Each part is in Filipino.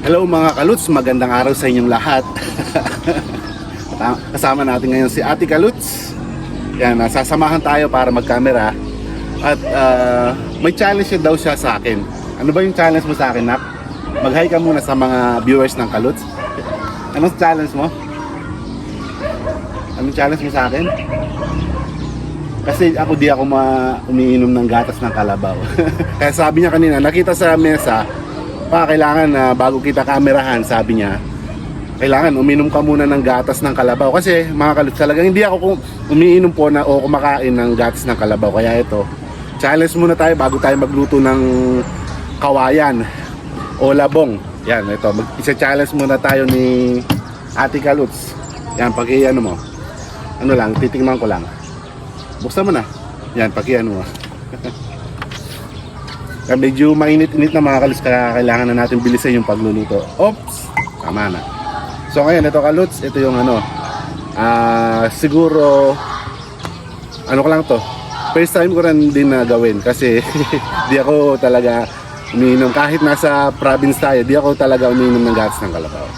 Hello mga kaluts, magandang araw sa inyong lahat. Kasama natin ngayon si Ate Kaluts. Yan, sasamahan tayo para mag-camera. At may challenge daw siya sa akin. Ano ba yung challenge mo sa akin, Nak? Mag-hi ka muna sa mga viewers ng Kaluts. Anong challenge mo? Anong challenge mo sa akin? Kasi ako di ako umiinom ng gatas ng kalabaw. Kaya sabi niya kanina, nakita sa mesa, kailangan na bago kita kamerahan, sabi niya, kailangan uminom ka muna ng gatas ng kalabaw. Kasi mga kaluts, talagang hindi ako umiinom po na o kumakain ng gatas ng kalabaw. Kaya ito, challenge muna tayo bago tayo magluto ng kawayan o labong. Yan, ito, isa-challenge muna tayo ni Ate Kaluts. Yan, ano mo, ano lang, titingnan ko lang. Buksan mo na. Yan, ano mo. Medyo mainit-init na mga kaluts, kaya kailangan na natin bilisan yung pagluluto. Oops! Tama na. So ngayon, ito kaluts, ito yung siguro, ano ko lang to, first time ko rin din na gawin kasi di ako talaga umiinom. Kahit nasa province tayo, di ako talaga umiinom ng gatas ng kalabaw.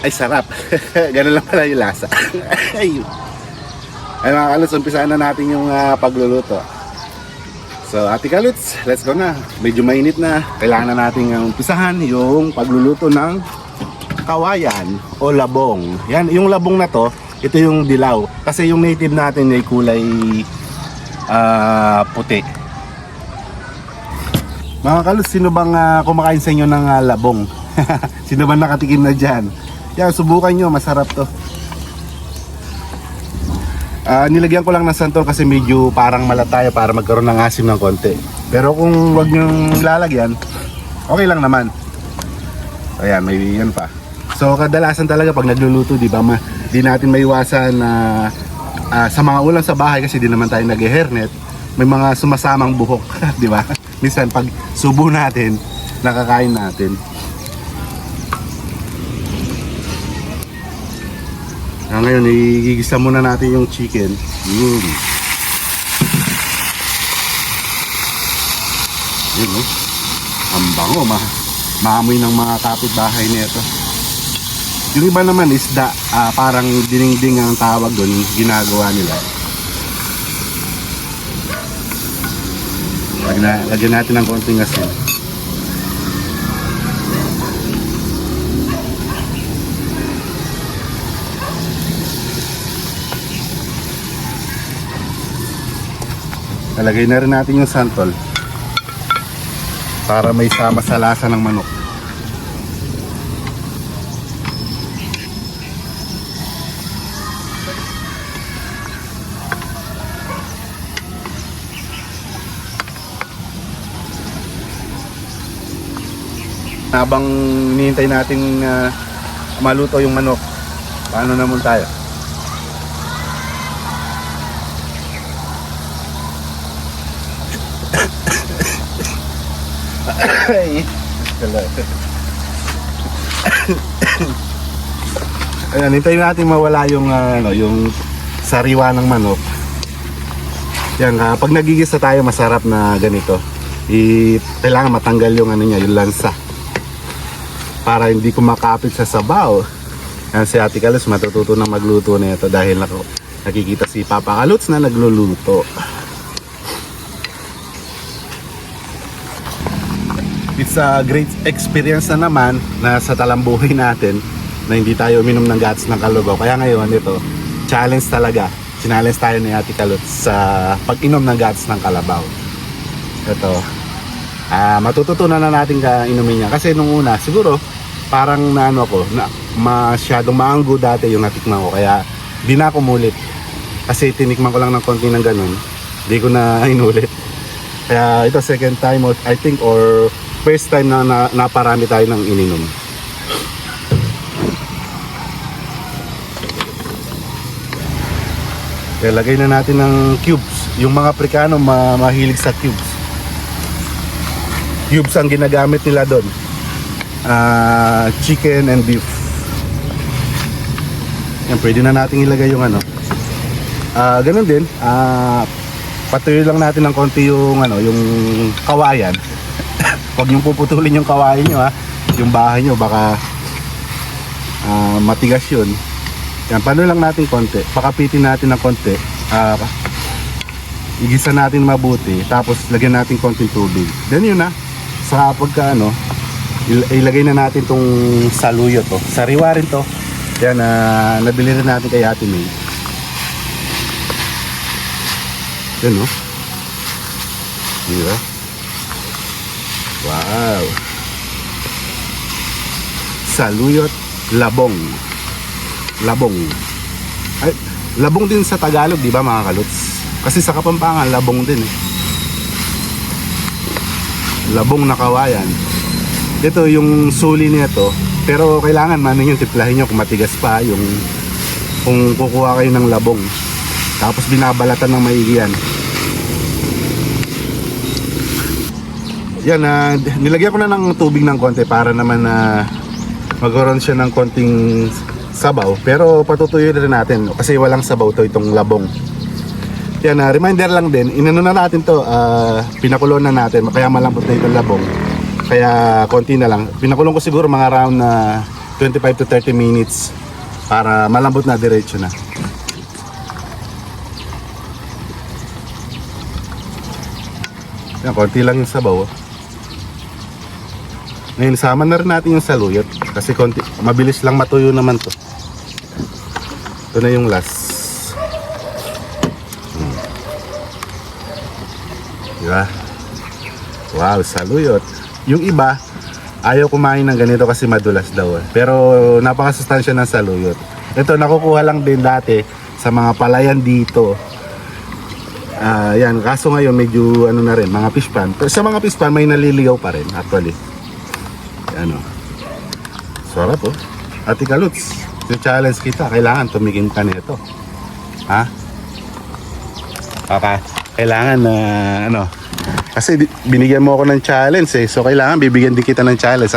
Ay, sarap. Ganun lang pala yung lasa. Ay mga kaluts, umpisahan na natin yung pagluluto. So, Ate Kaluts, let's go na. Medyo mainit na. Kailangan na natin umpisahan yung pagluluto ng kawayan o labong. Yan, yung labong na to, ito yung dilaw. Kasi yung native natin ay kulay puti. Mga kaluts, sino bang kumakain sa inyo ng labong? Sino bang nakatikim na dyan? Yan, subukan nyo, masarap to. Nilagyan ko lang ng santol kasi medyo parang malatayo para magkaroon ng asim ng konti. Pero kung wag nyo lalagyan, okay lang naman. Ayan, may yan pa. So kadalasan talaga pag nagluluto, di ba, di natin maiwasan na sa mga ulam sa bahay kasi di naman tayo nag-hairnet, may mga sumasamang buhok, di ba? Minsan pag subo natin, nakakain natin. Ngayon, igigisa muna natin yung chicken. Yun. Yun, oh. Ang bango. Maamoy ng mga kapitbahay nito. Yung iba naman isda, parang dinding ang tawag doon, ginagawa nila. Lagyan natin ng konting asin. Talagay na rin natin yung santol para may sama sa lasa ng manok. Habang hinihintay natin maluto yung manok, paano naman tayo? Ayan, hintayin natin mawala yung yung sariwa ng manok. Yan, pag nagigisa tayo masarap na ganito, kailangan matanggal yung niya, yung lansa. Para hindi kumakapit sa sabaw. Yan, si Ate Kaluts matututo na magluto na ito dahil nakikita si Papa Kaluts na nagluluto. It's a great experience na naman na sa talambuhay natin na hindi tayo uminom ng gatas ng kalabaw. Kaya ngayon ito, challenge talaga. Challenge tayo ni Ate Kaluts sa pag-inom ng gatas ng kalabaw. Ito, matututunan na natin inumin niya. Kasi nung una, siguro parang masyadong maanggo dati yung natikman ko. Kaya di na ako mulit. Kasi tinikman ko lang ng konti ng ganun. Di ko na inulit. Kaya ito second time I think or first time na naparami tayo ng ininom. Kaya lagay na natin ng cubes. Yung mga Aprikano mahilig sa cubes. Cubes ang ginagamit nila doon. Chicken and beef. Yan, pwede na natin ilagay yung Ganun din, patuloy lang natin ng konti yung yung kawayan. Huwag yung puputulin yung kawayan nyo ha. Yung bahay nyo baka matigas yun. Yan, paano lang natin konti. Pakapitin natin ng konti. Igisa natin mabuti. Tapos lagyan natin konting tubig. Then yun na. Sa pagka ilagay na natin tong saluyot to. Sariwa rin to. Yan, nabili rin natin kay Ate May. Yan no. Diba? Wow. Saluyot labong. Labong. Ay, labong din sa Tagalog, di ba mga kaluts? Kasi sa Kapampangan, labong din eh. Labong na kawayan. Ito yung suli nito. Pero kailangan yung tiplahin nyo kung matigas pa yung kung kukuha kayo ng labong. Tapos binabalatan ng maigi yan. Yan, nilagyan ko na ng tubig ng konti para naman magkaroon siya ng konting sabaw. Pero patutuyo rin natin kasi walang sabaw to itong labong. Yan, reminder lang din, inano na natin to, pinakulo na natin, kaya malambot na itong labong. Kaya konti na lang. Pinakulong ko siguro mga around 25 to 30 minutes para malambot na, diretso na. Yan, konti lang yung sabaw. Ngayon, sama na rin natin yung saluyot kasi konti, mabilis lang matuyo naman to. Ito na yung last. Diba? Wow, saluyot. Yung iba, ayaw kumain ng ganito kasi madulas daw. Pero napakasustansya ng saluyot. Ito, nakukuha lang din dati sa mga palayan dito. Yan, kaso ngayon medyo na rin, mga fish pan. Pero sa mga fish pan, may naliligaw pa rin actually. Ano, sarap po. Ate Kaluts, yung challenge kita, kailangan tumigim ka nito. Ha? Okay. Kailangan na kasi binigyan mo ako ng challenge eh. So kailangan bibigyan din kita ng challenge.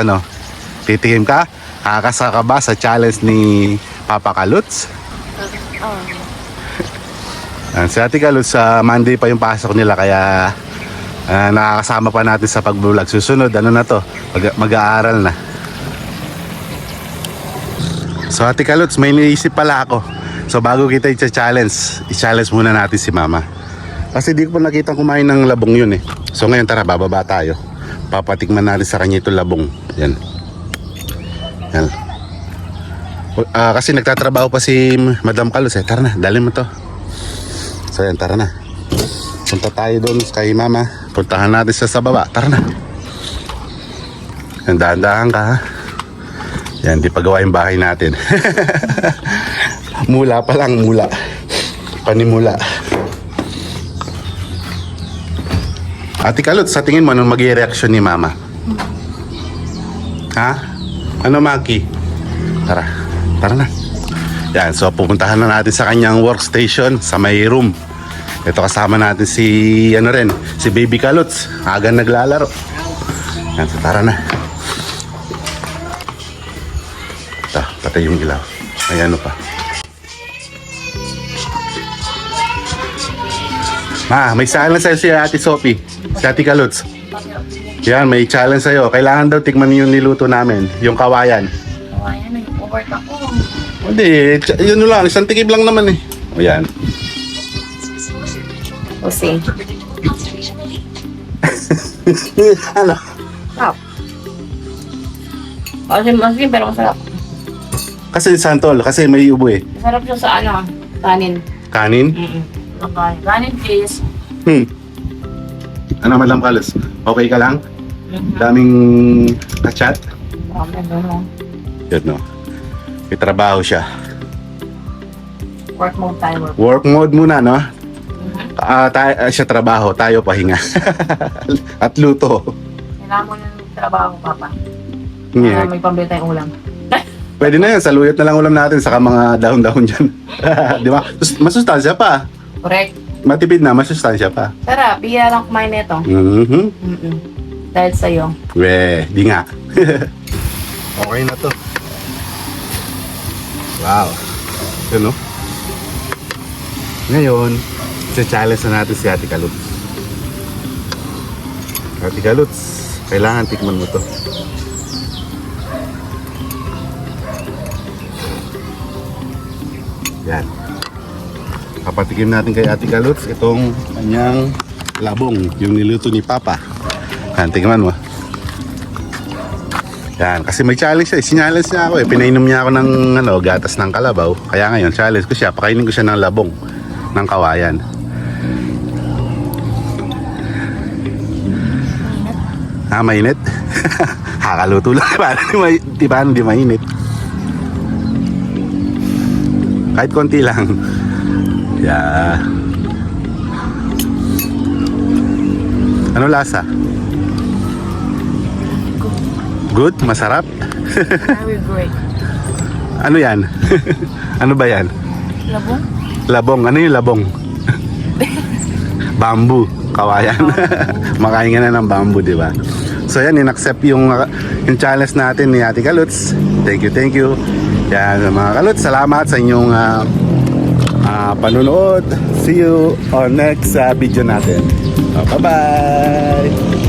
Titikim ka? Kakasa ka ba sa challenge ni Papa Kaluts? Si Ate Kaluts, sa Monday pa yung pasok nila, kaya nakakasama pa natin sa pag-vlog. Susunod, na to? Mag-aaral na. So Ate Kaluts, may naisip pala ako. So bago kita i-challenge muna natin si Mama. Kasi di ko pa nakita kumain ng labong yun eh. So ngayon tara, bababa tayo. Papatikman natin sa kanya itong labong. Yan. Yan. Kasi nagtatrabaho pa si Madam Kaluts eh. Tara na, dali mo to. So yan, tara na. Punta tayo doon kay Mama. Puntahan natin sa baba. Tara na. Yan, dahan-dahan ka ha. Yan, di pagawa yung bahay natin. Mula pa lang, mula. Panimula. Ate Kaluts, sa tingin mo, anong mag-i-reaction ni Mama? Ha? Ano, Maki? Tara. Tara na. Yan, so pupuntahan na natin sa kanyang workstation sa may room. Ito kasama natin si si Baby Kaluts. Aga naglalaro. Yan, so tara na. Ito, patay yung ilaw. May pa. May challenge sa'yo si Ate Sophie. Si Ate Kaluts. Yan, may challenge sa'yo. Kailangan daw tikman yung niluto namin. Yung kawayan. Kawayan, nag-overt ako. Hindi, yun lang. Isang tikib lang naman eh. O yan. Jose. Ano? Sarap. Masin pero masarap. Kasi santol, kasi may ubo eh. Masarap siya sa kanin. Kanin? Kanin cheese. Ano, Madam Kaluts? Okay ka lang? Daming kachat? Yun, no? May trabaho siya. Work mode tayo. Work mode muna, no? Siya trabaho, tayo pahinga. At luto. Kailangan mo ng trabaho, Papa. Yeah. May pambili tayong ulam. Pwede na yan, saluyot na lang ulam natin, saka mga dahon-dahon dyan. Di ba? Masustansya pa. Correct. Matipid na, masustansya pa. Sarap, bihira lang kumain nito. Dahil sa'yo. Di nga. Okay na to. Wow. Yun, no? Ngayon, challenge na natin si Ate Kaluts. Ate Kaluts, kailangan tikman mo to. Yan. Papatikim natin kay Ate Kaluts itong kanyang labong, yung niluto ni Papa. Yan, tingnan mo. Yan, kasi may challenge siya. Sinchallenge niya ako eh. Pinainom niya ako ng gatas ng kalabaw. Kaya ngayon, challenge ko siya. Pakainin ko siya ng labong ng kawayan. Ah, mainit? Hakaluto lang. Paano di mainit? Kahit konti lang. Yeah. Ano lasa? Good? Masarap? Very great. Ano yan? Ano ba yan? Labong? Labong. Ano yung labong? Bamboo. Kawayan. Makain ka na ng bamboo, di ba? So yan, in-accept yung challenge natin ni Ate Kaluts. Thank you. Yan, mga Kaluts, salamat sa inyong panunood. See you on next video natin. Bye-bye!